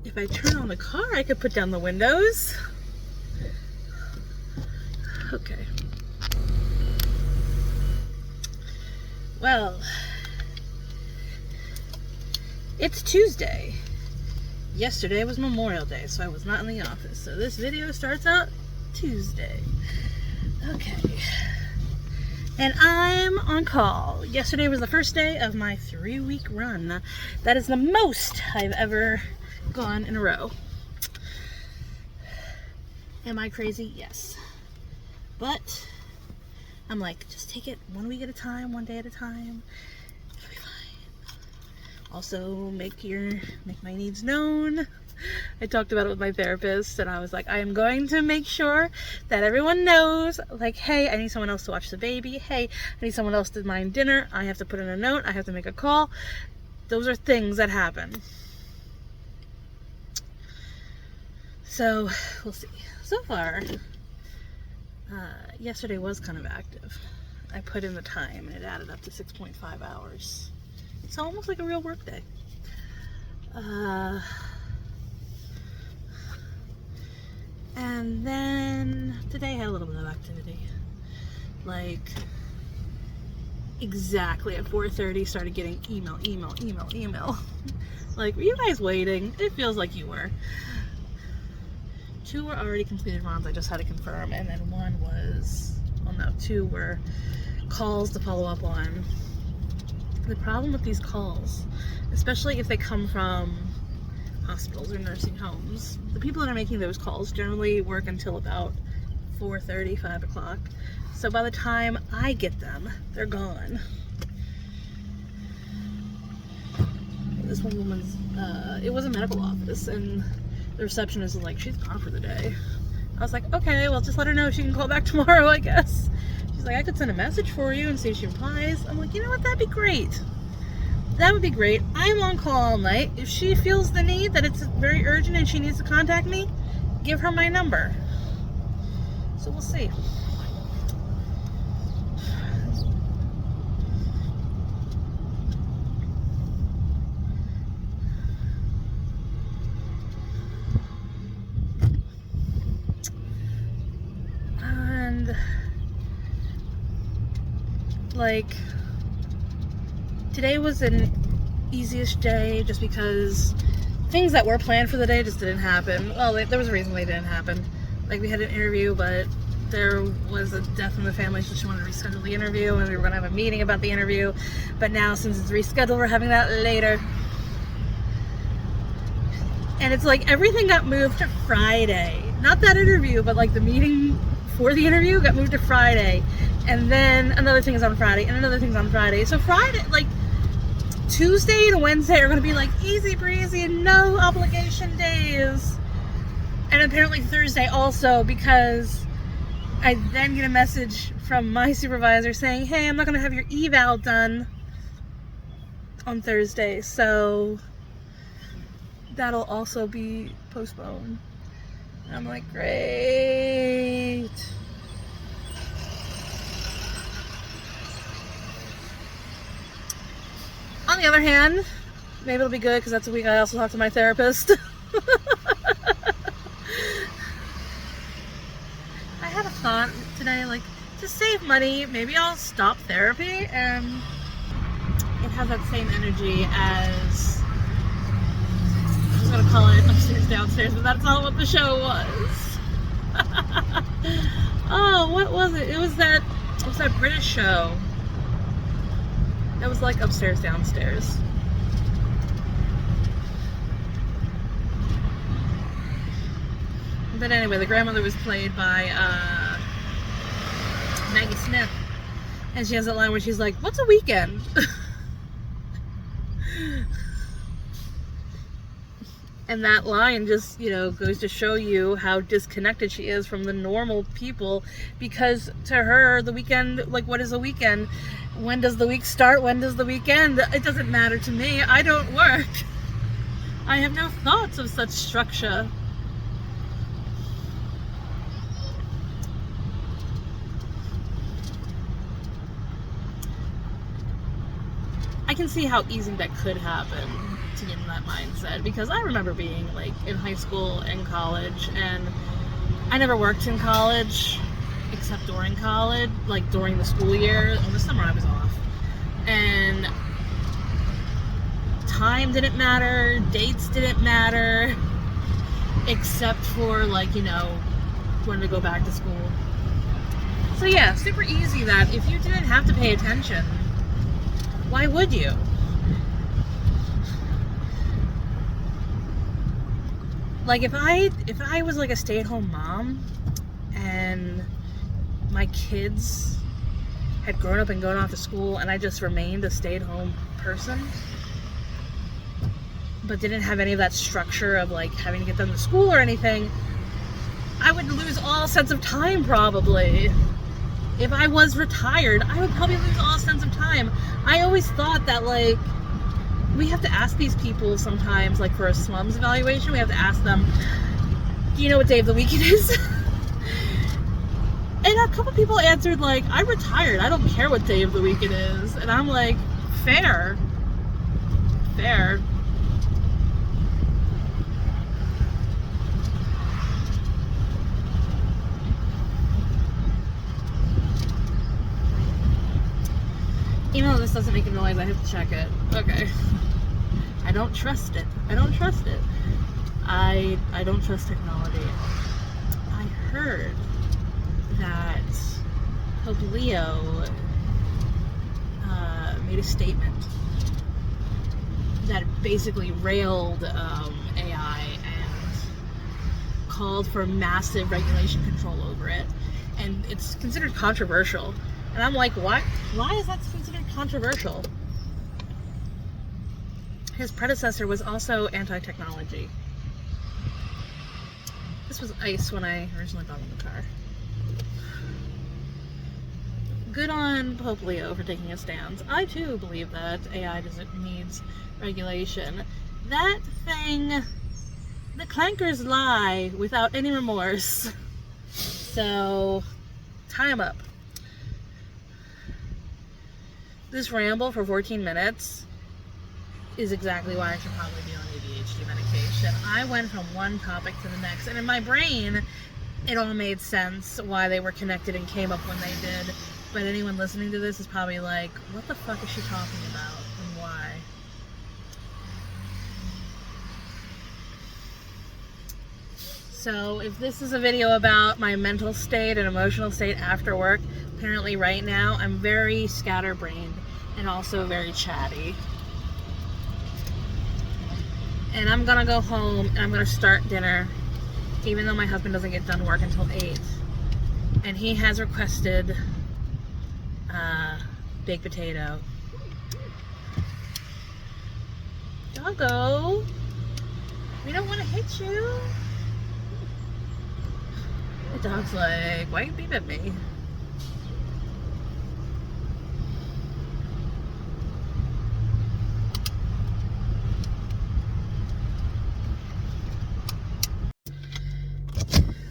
If I turn on the car, I could put down the windows. Okay. Well, it's Tuesday. Yesterday was Memorial Day, so I was not in the office. So this video starts out Tuesday. Okay. And I'm on call. Yesterday was the first day of my 3-week run. That is the most I've ever gone in a row. Am I crazy? Yes. But I'm like, just take it 1 week at a time, 1 day at a time. It'll be fine. Also, make my needs known. I talked about it with my therapist, and I was like, I am going to make sure that everyone knows, like, hey, I need someone else to watch the baby. Hey, I need someone else to mind dinner. I have to put in a note. I have to make a call. Those are things that happen. So, we'll see. So far, yesterday was kind of active. I put in the time, and it added up to 6.5 hours. It's almost like a real work day. And then today I had a little bit of activity. Like, exactly at 4:30 started getting email. Like, were you guys waiting? It feels like you were. 2 were already completed runs, I just had to confirm, and then 1 was, well no, 2 were calls to follow up on. The problem with these calls, especially if they come from hospitals or nursing homes, the people that are making those calls generally work until about 4:30, 5 o'clock. So by the time I get them, they're gone. This one woman's, it was a medical office, and the receptionist was like, she's gone for the day. I was like, okay, well, just let her know she can call back tomorrow, I guess. She's like, I could send a message for you and see if she replies. I'm like, you know what, that'd be great. That would be great. I'm on call all night. If she feels the need that it's very urgent and she needs to contact me, give her my number. So we'll see. And like, today was an easiest day just because things that were planned for the day just didn't happen. Well, there was a reason they didn't happen. Like, we had an interview, but there was a death in the family, so she wanted to reschedule the interview, and we were going to have a meeting about the interview. But now, since it's rescheduled, we're having that later. And it's like everything got moved to Friday. Not that interview, but like the meeting for the interview got moved to Friday. And then another thing is on Friday, and another thing's on Friday. So Friday, like, Tuesday to Wednesday are going to be like easy breezy and no obligation days. And apparently Thursday also, because I then get a message from my supervisor saying, hey, I'm not going to have your eval done on Thursday. So that'll also be postponed. And I'm like, great. On the other hand, maybe it'll be good because that's a week I also talk to my therapist. I had a thought today, like, to save money, maybe I'll stop therapy and it has that same energy as, I was gonna call it Upstairs Downstairs, but that's not what the show was. Oh, what was it? It was that British show. It was like Upstairs Downstairs. But anyway, the grandmother was played by Maggie Smith. And she has that line where she's like, what's a weekend? And that line just, you know, goes to show you how disconnected she is from the normal people, because to her, the weekend, like, what is a weekend? When does the week start? When does the week end? It doesn't matter to me. I don't work. I have no thoughts of such structure. I can see how easy that could happen. to get in that mindset, because I remember being like in high school and college, and I never worked in college except during college, like during the school year. In the summer I was off, and time didn't matter, dates didn't matter, except for like, you know, when to go back to school. So yeah, super easy that if you didn't have to pay attention, why would you? Like if I was like a stay-at-home mom and my kids had grown up and gone off to school and I just remained a stay-at-home person, but didn't have any of that structure of like having to get them to school or anything, I would lose all sense of time probably. If I was retired, I would probably lose all sense of time. I always thought that like, we have to ask these people sometimes, like for a slums evaluation, we have to ask them, do you know what day of the week it is? And a couple people answered like, I'm retired, I don't care what day of the week it is. And I'm like, fair. Even though this doesn't make a noise, I have to check it. Okay. I don't trust it. I don't trust technology. I heard that Pope Leo made a statement that basically railed AI and called for massive regulation control over it. And it's considered controversial. And I'm like, what? Why is that considered controversial? His predecessor was also anti-technology. This was ice when I originally got in the car. Good on Pope Leo for taking a stance. I too believe that AI needs regulation. That thing, the clankers lie without any remorse. So, tie 'em up. This ramble for 14 minutes is exactly why I should probably be on ADHD medication. I went from one topic to the next, and in my brain, it all made sense why they were connected and came up when they did. But anyone listening to this is probably like, what the fuck is she talking about, and why? So if this is a video about my mental state and emotional state after work, apparently right now I'm very scatterbrained and also very chatty. And I'm gonna go home and I'm gonna start dinner, even though my husband doesn't get done work until 8. And he has requested baked potato. Doggo, we don't want to hit you. The dog's like, why are you beeping at me?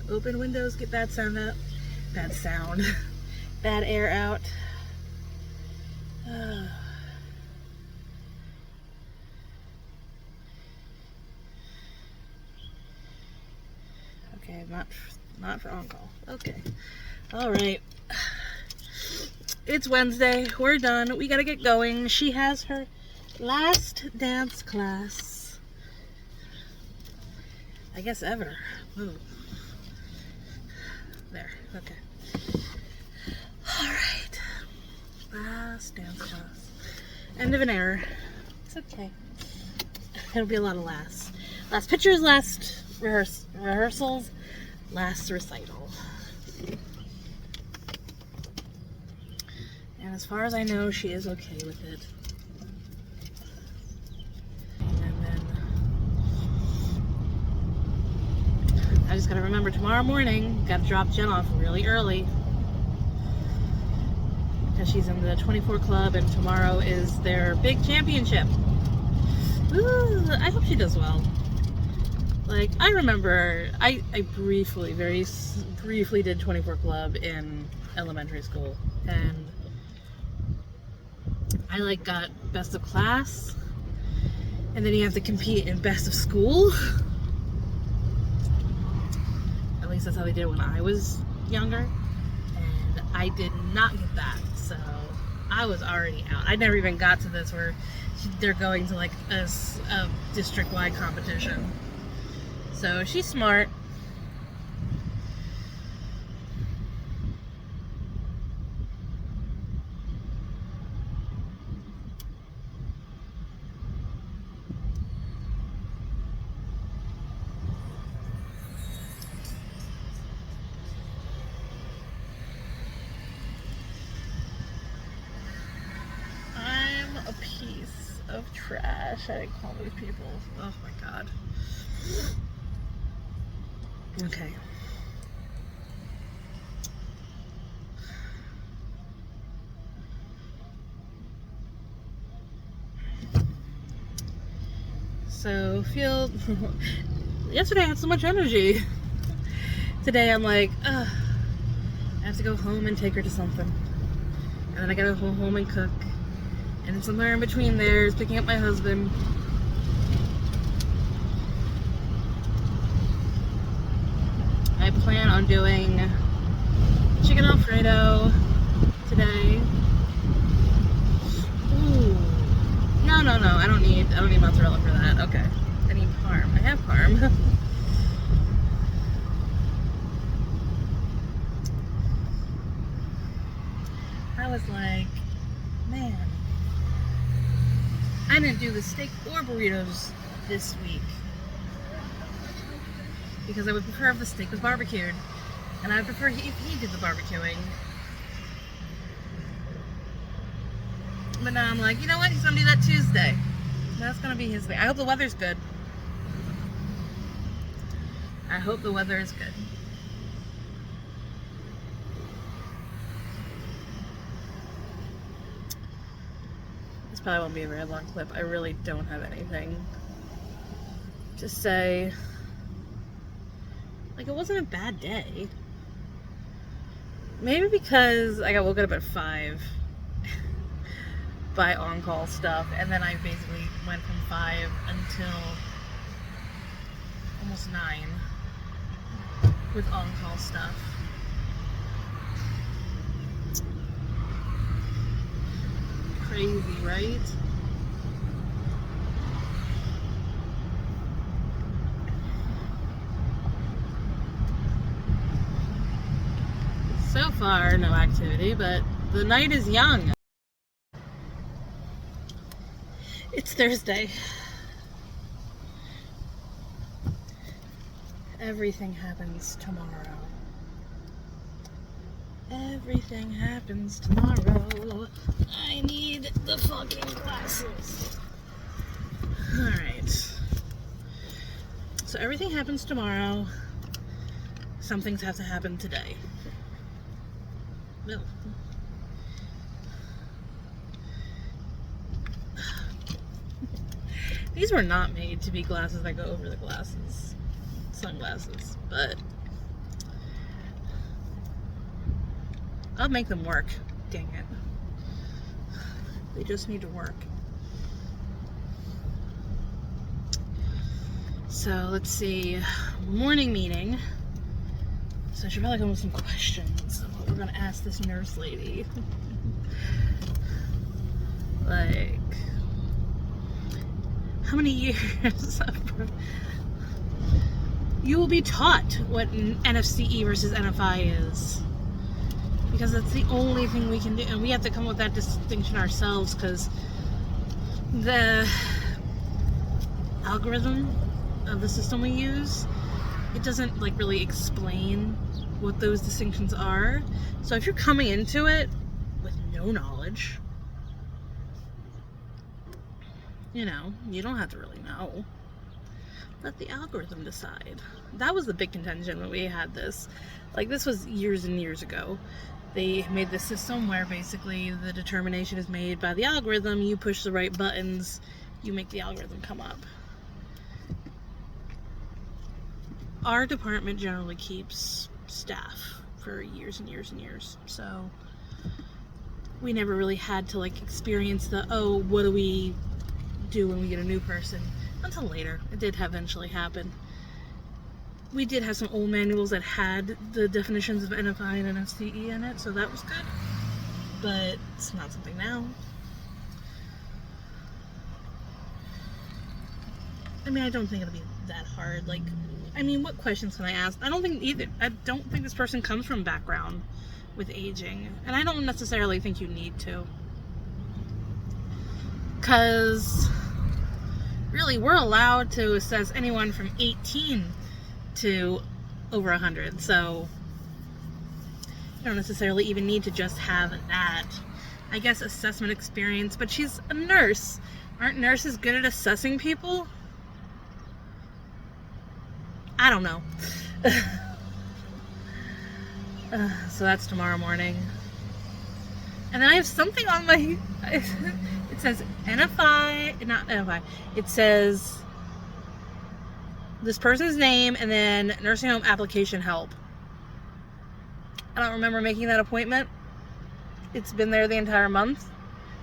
Open windows, get bad sound out. Bad sound. Bad air out. Okay, not for on-call. Okay. Alright. It's Wednesday. We're done. We gotta get going. She has her last dance class, I guess, ever. Ooh. There. Okay. Alright. Last dance class. End of an era. It's okay. It'll be a lot of laughs. Last pictures, last rehearsals, last recital. And as far as I know, she is okay with it. And then I just gotta remember tomorrow morning, gotta drop Jen off really early, because she's in the 24 club and tomorrow is their big championship. Ooh, I hope she does well. Like, I remember, I briefly, very briefly did 24 club in elementary school, and I like got best of class, And then you have to compete in best of school. At least that's how they did when I was younger. And I did not get that. So I was already out. I never even got to this where they're going to like a district-wide competition. So she's smart. A piece of trash. I didn't call these people. Oh my god. Okay. So yesterday I had so much energy. Today I'm like, I have to go home and take her to something. And then I gotta go home and cook. And somewhere in between there is picking up my husband. I plan on doing chicken Alfredo today. Ooh. No. I don't need mozzarella for that. Okay. I need parm. I have parm. I was like, man, I didn't do the steak or burritos this week because I would prefer if the steak was barbecued, and I would prefer if he did the barbecuing. But now I'm like, you know what? He's gonna do that Tuesday. That's gonna be his thing. I hope the weather's good. I hope the weather is good. This probably won't be a very long clip. I really don't have anything to say. Like, it wasn't a bad day. Maybe because I got woken up at 5 by on-call stuff, and then I basically went from 5 until almost 9 with on-call stuff. Crazy, right? So far, no activity, but the night is young. It's Thursday. Everything happens tomorrow. Everything happens tomorrow. I need the fucking glasses. Alright. So everything happens tomorrow. Some things have to happen today. No. These were not made to be glasses that go over the glasses. Sunglasses. But I'll make them work. Dang it. They just need to work. So let's see. Morning meeting. So I should probably come with some questions of what we're gonna ask this nurse lady. Like, how many years you will be taught what NFCE versus NFI is, because that's the only thing we can do, and we have to come up with that distinction ourselves, because the algorithm of the system we use, it doesn't like really explain what those distinctions are. So if you're coming into it with no knowledge, you know, you don't have to really know. Let the algorithm decide. That was the big contention when we had this. Like, this was years and years ago. They made this system where basically the determination is made by the algorithm. You push the right buttons, you make the algorithm come up. Our department generally keeps staff for years and years and years. So we never really had to like experience the, oh, what do we do when we get a new person until later. It did eventually happen. We did have some old manuals that had the definitions of NFI and NFCE in it, so that was good. But it's not something now. I mean, I don't think it'll be that hard. Like, I mean, what questions can I ask? I don't think this person comes from background with aging. And I don't necessarily think you need to. Because, really, we're allowed to assess anyone from 18 to over 100. So, you don't necessarily even need to just have that. I guess assessment experience. But she's a nurse. Aren't nurses good at assessing people? I don't know. So that's tomorrow morning. And then I have something on my... It says NFI, not NFI. It says this person's name and then nursing home application help. I don't remember making that appointment. It's been there the entire month.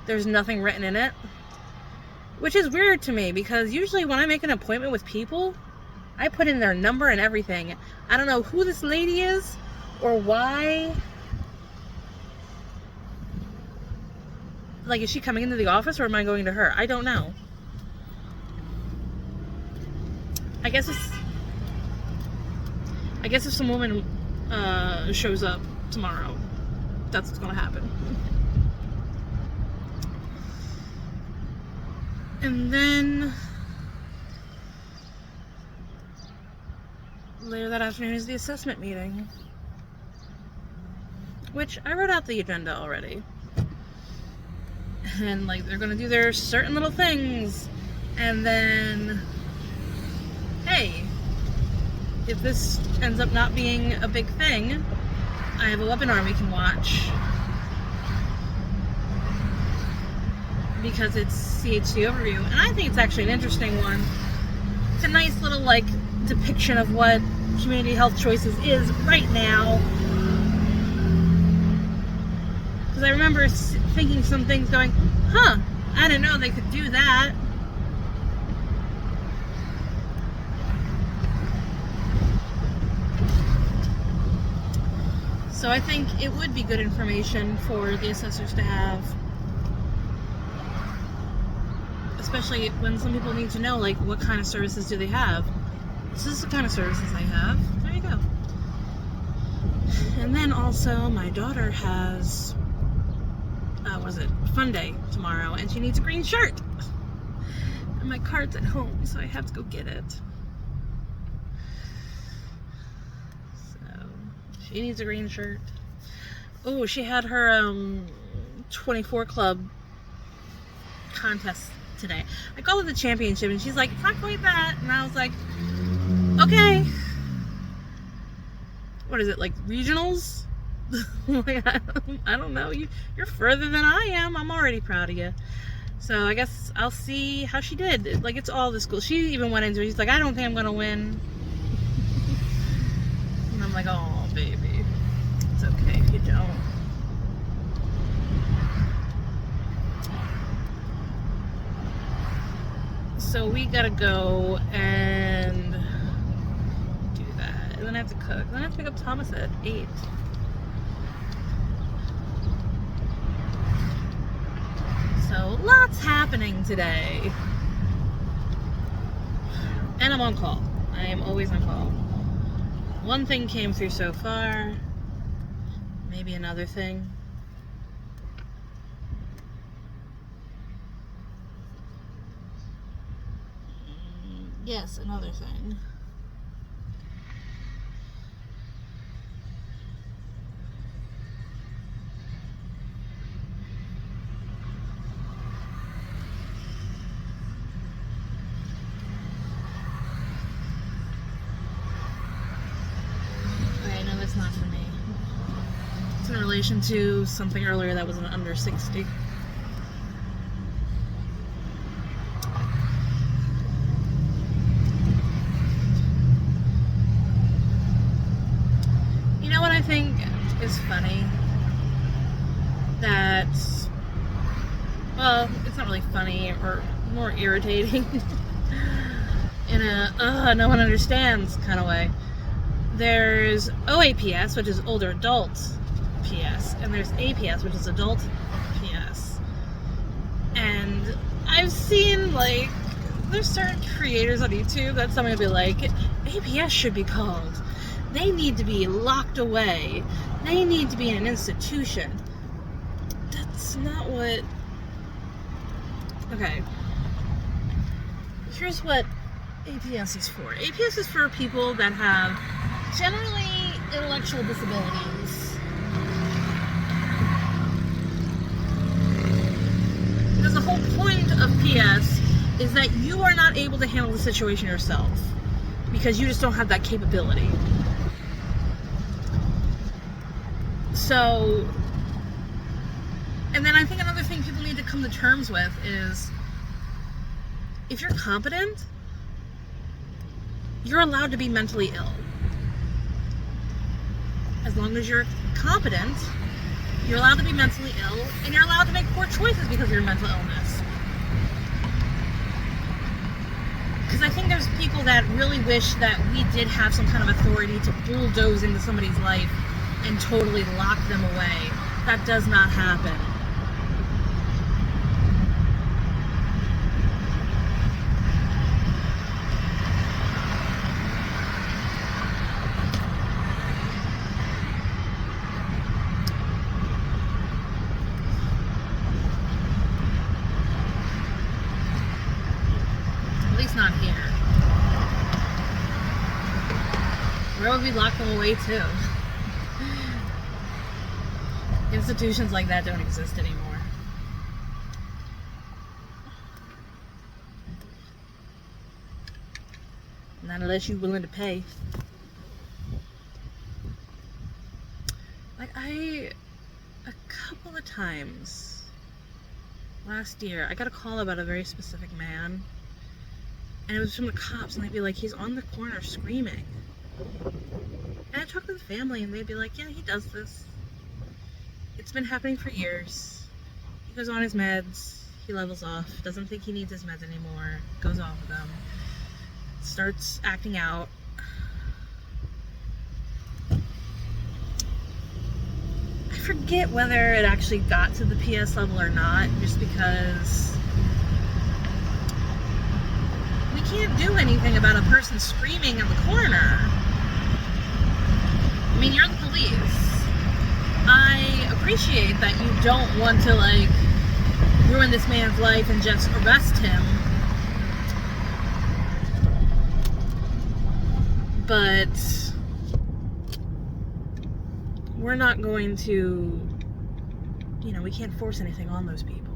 There's nothing written in it. Which is weird to me because usually when I make an appointment with people, I put in their number and everything. I don't know who this lady is or why. Like, is she coming into the office or am I going to her? I don't know. I guess if some woman shows up tomorrow, that's what's gonna happen. And then later that afternoon is the assessment meeting, which I wrote out the agenda already. And like, they're gonna do their certain little things, and then, hey, if this ends up not being a big thing, I have a webinar we can watch because it's CHD overview, and I think it's actually an interesting one. It's a nice little like depiction of what community health choices is right now. Because I remember thinking some things going, huh, I didn't know they could do that. So I think it would be good information for the assessors to have. Especially when some people need to know, like, what kind of services do they have. This is the kind of services I have. There you go. And then also, my daughter has, Fun Day tomorrow, and she needs a green shirt. And my card's at home, so I have to go get it. So, she needs a green shirt. Oh, she had her 24 Club contest today. I called it the championship, and she's like, it's not quite that. And I was like, okay. What is it, like regionals? Like, I don't know. You're further than I am. I'm already proud of you. So I guess I'll see how she did. Like, it's all the school. She even went into it. She's like, I don't think I'm gonna win. And I'm like, oh, baby. It's okay if you don't. So we gotta go and do that. And then I have to cook. Then I have to pick up Thomas at 8. So lots happening today. And I'm on call. I am always on call. One thing came through so far. Maybe another thing. Yes, another thing. Okay, no, that's not for me. It's in relation to something earlier that was an under 60. I think is funny that, well, it's not really funny, or more irritating in a no one understands kind of way. There's OAPS, which is older adult PS, and there's APS, which is adult PS. And I've seen, like, there's certain creators on YouTube that somebody will be like, APS should be called. They need to be locked away. They need to be in an institution. That's not what... Okay. Here's what APS is for. APS is for people that have generally intellectual disabilities. Because the whole point of PS is that you are not able to handle the situation yourself. Because you just don't have that capability. So, and then I think another thing people need to come to terms with is, if you're competent, you're allowed to be mentally ill. As long as you're competent, you're allowed to be mentally ill, and you're allowed to make poor choices because of your mental illness. Because I think there's people that really wish that we did have some kind of authority to bulldoze into somebody's life and totally lock them away. That does not happen. At least not here. Where would we lock them away to? Institutions like that don't exist anymore. Not unless you're willing to pay. Like, a couple of times last year, I got a call about a very specific man, and it was from the cops, and they'd be like, he's on the corner screaming. And I talked to the family, and they'd be like, yeah, he does this. It's been happening for years. He goes on his meds, he levels off, doesn't think he needs his meds anymore, goes off of them, starts acting out. I forget whether it actually got to the PS level or not, just because we can't do anything about a person screaming in the corner. I mean, you're the police. I appreciate that you don't want to, like, ruin this man's life and just arrest him. But we're not going to, we can't force anything on those people.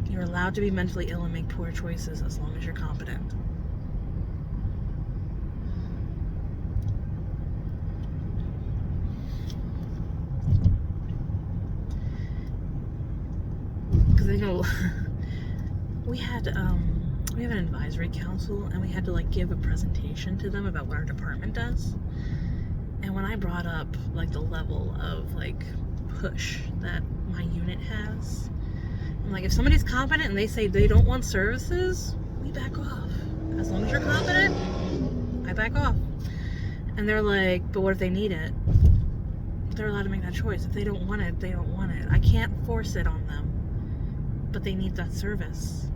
You're allowed to be mentally ill and make poor choices as long as you're competent. We have an advisory council, and we had to, like, give a presentation to them about what our department does. And when I brought up, like, the level of, like, push that my unit has, I'm like, if somebody's competent and they say they don't want services, we back off. As long as you're competent, I back off. And they're like, but what if they need it? They're allowed to make that choice. If they don't want it, they don't want it. I can't force it on them. But they need that service.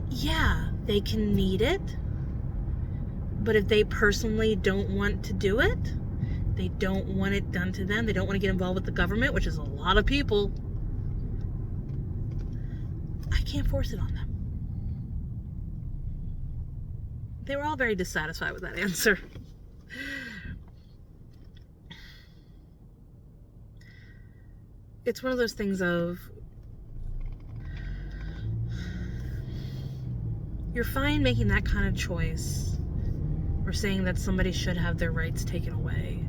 Yeah, they can need it. But if they personally don't want to do it, they don't want it done to them, they don't want to get involved with the government, which is a lot of people, I can't force it on them. They were all very dissatisfied with that answer. It's one of those things of, you're fine making that kind of choice or saying that somebody should have their rights taken away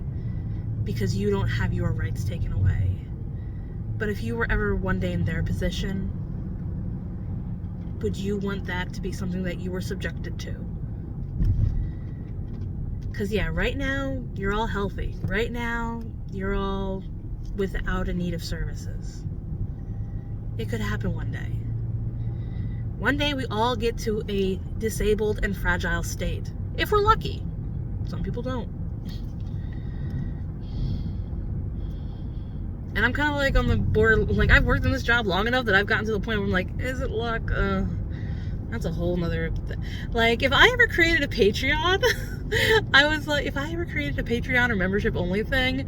because you don't have your rights taken away. But if you were ever one day in their position, would you want that to be something that you were subjected to? Because yeah, right now, you're all healthy. Right now, you're all without a need of services. It could happen one day. One day we all get to a disabled and fragile state. If we're lucky. Some people don't. And I'm kind of like on the board, like I've worked in this job long enough that I've gotten to the point where I'm like, is it luck? That's a whole nother like, if I ever created a Patreon, I was like, if I ever created a Patreon or membership only thing,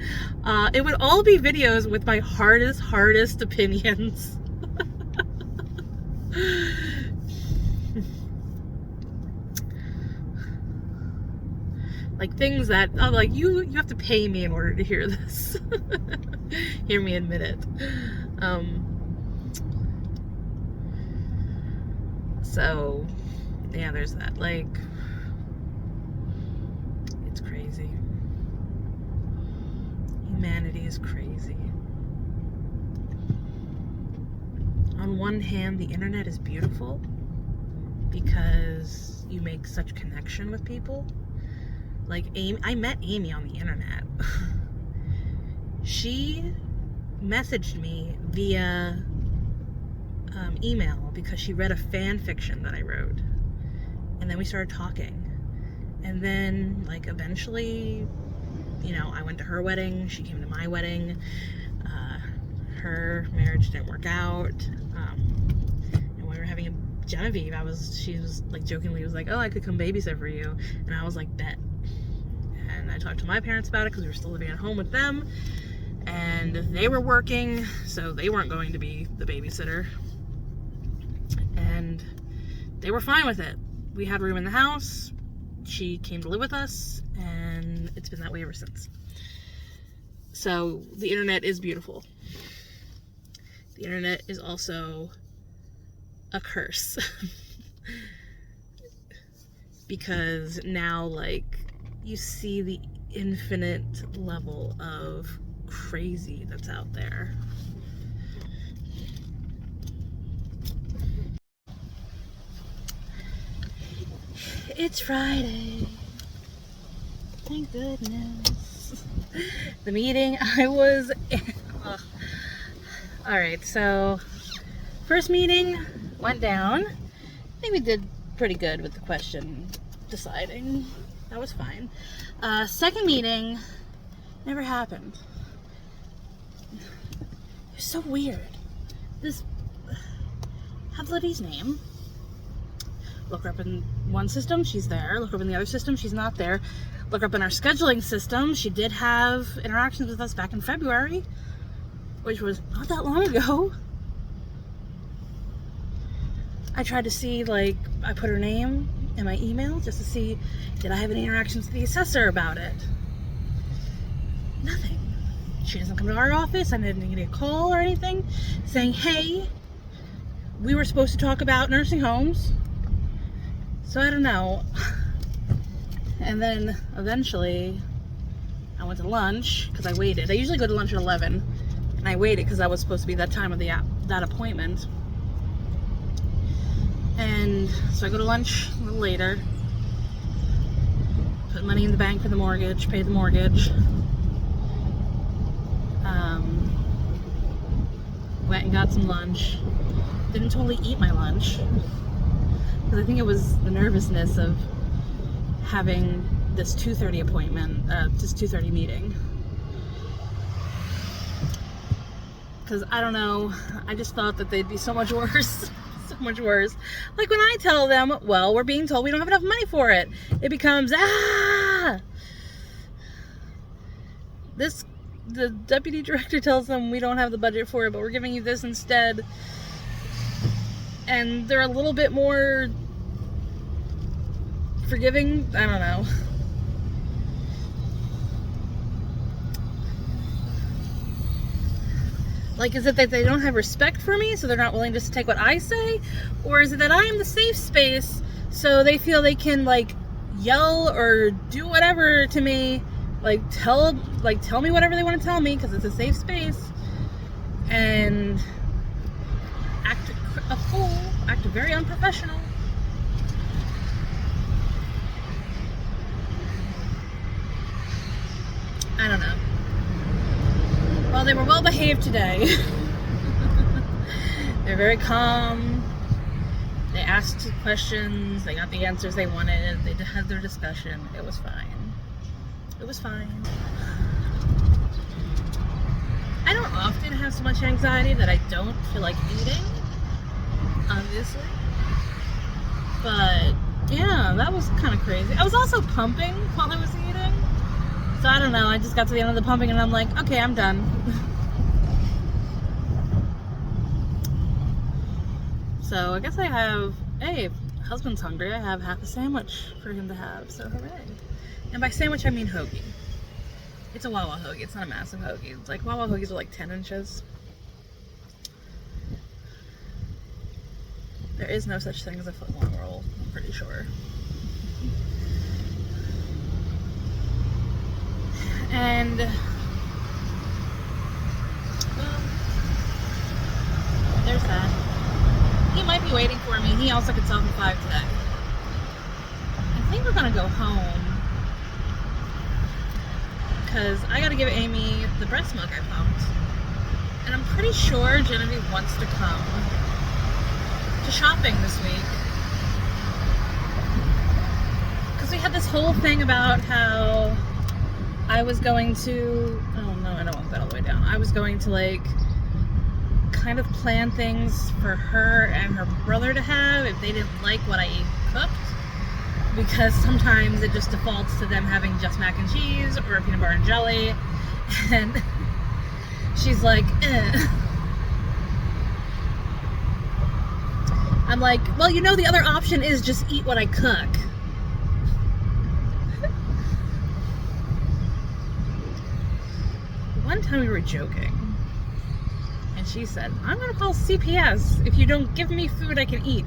it would all be videos with my hardest opinions. Like things that I'm like, you have to pay me in order to hear this. Hear me admit it. So yeah, there's that. Like, it's crazy. Humanity is crazy. On one hand, the internet is beautiful because you make such connection with people. Like, I met Amy on the internet. She messaged me via email because she read a fan fiction that I wrote. And then we started talking. And then, like, eventually, you know, I went to her wedding. She came to my wedding. Her marriage didn't work out. And we were having a Genevieve. She was, like, jokingly was like, oh, I could come babysit for you. And I was like, bet. And I talked to my parents about it because we were still living at home with them, and they were working, so they weren't going to be the babysitter, and they were fine with it. We had room in the house. She came to live with us, and it's been that way ever since. So the internet is beautiful. The internet is also a curse. Because now, like, you see the infinite level of crazy that's out there. It's Friday. Thank goodness. The meeting I was in. Alright, so first meeting went down. I think we did pretty good with the question deciding. That was fine. Second meeting never happened. It was so weird. Have Libby's name. Look her up in one system, she's there. Look her up in the other system, she's not there. Look her up in our scheduling system. She did have interactions with us back in February, which was not that long ago. I tried to see, like, I put her name in my email just to see, did I have any interactions with the assessor about it? Nothing. She doesn't come to our office. I didn't get a call or anything saying, hey, we were supposed to talk about nursing homes. So I don't know. And then eventually I went to lunch because I waited. I usually go to lunch at 11, and I waited because that was supposed to be that time of that appointment. And so I go to lunch a little later, put money in the bank for the mortgage, pay the mortgage. Went and got some lunch. Didn't totally eat my lunch because I think it was the nervousness of having this 2:30 appointment, this 2:30 meeting. Because I don't know, I just thought that they'd be so much worse. So much worse. Like when I tell them, well, we're being told we don't have enough money for it, it becomes, the deputy director tells them we don't have the budget for it, but we're giving you this instead. And they're a little bit more forgiving. I don't know. Like, is it that they don't have respect for me, so they're not willing just to take what I say? Or is it that I am the safe space, so they feel they can, like, yell or do whatever to me, like, tell me whatever they want to tell me, because it's a safe space, and act a fool, act very unprofessional. I don't know. Well, they were well behaved today. They're very calm. They asked questions. They got the answers they wanted. They had their discussion. It was fine. It was fine. I don't often have so much anxiety that I don't feel like eating, obviously. But yeah, that was kind of crazy. I was also pumping while I was eating. So I don't know, I just got to the end of the pumping and I'm like, okay, I'm done. So I guess I have, hey, husband's hungry, I have half a sandwich for him to have, so hooray. And by sandwich I mean hoagie. It's a Wawa hoagie, it's not a massive hoagie. It's like Wawa hoagies are like 10 inches. There is no such thing as a foot long roll, I'm pretty sure. And well, there's that. He might be waiting for me. He also gets off at 5 today. I think we're gonna go home because I gotta give Amy the breast milk I pumped. And I'm pretty sure Genevieve wants to come to shopping this week. Because we had this whole thing about how I was going to, oh no, I don't want that all the way down. I was going to like kind of plan things for her and her brother to have if they didn't like what I cooked. Because sometimes it just defaults to them having just mac and cheese or a peanut butter and jelly. And she's like, eh. I'm like, well, you know, the other option is just eat what I cook. One time we were joking, and she said, I'm gonna call CPS if you don't give me food I can eat.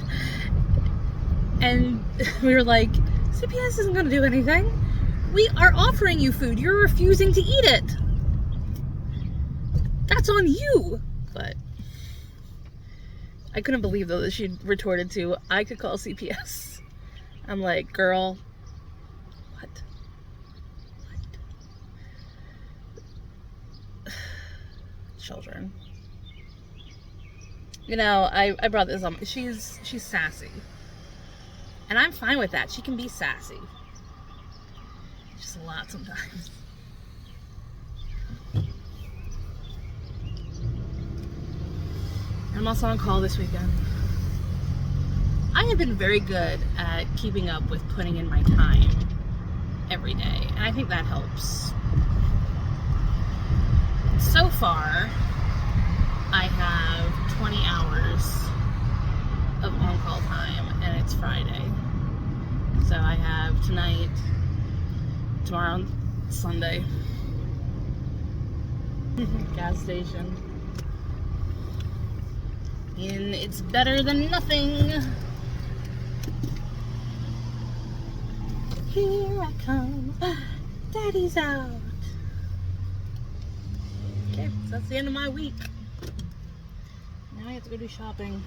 And we were like, CPS isn't gonna do anything. We are offering you food. You're refusing to eat it. That's on you. But I couldn't believe, though, that she retorted to, I could call CPS. I'm like, girl, what? Children. You know, I brought this up. She's sassy. And I'm fine with that. She can be sassy. Just a lot sometimes. I'm also on call this weekend. I have been very good at keeping up with putting in my time every day, and I think that helps. So far, I have 20 hours of on-call time, and it's Friday. So I have tonight, tomorrow, Sunday. Gas station. And it's better than nothing. Here I come. Daddy's out. Okay, so that's the end of my week. Now I have to go do shopping.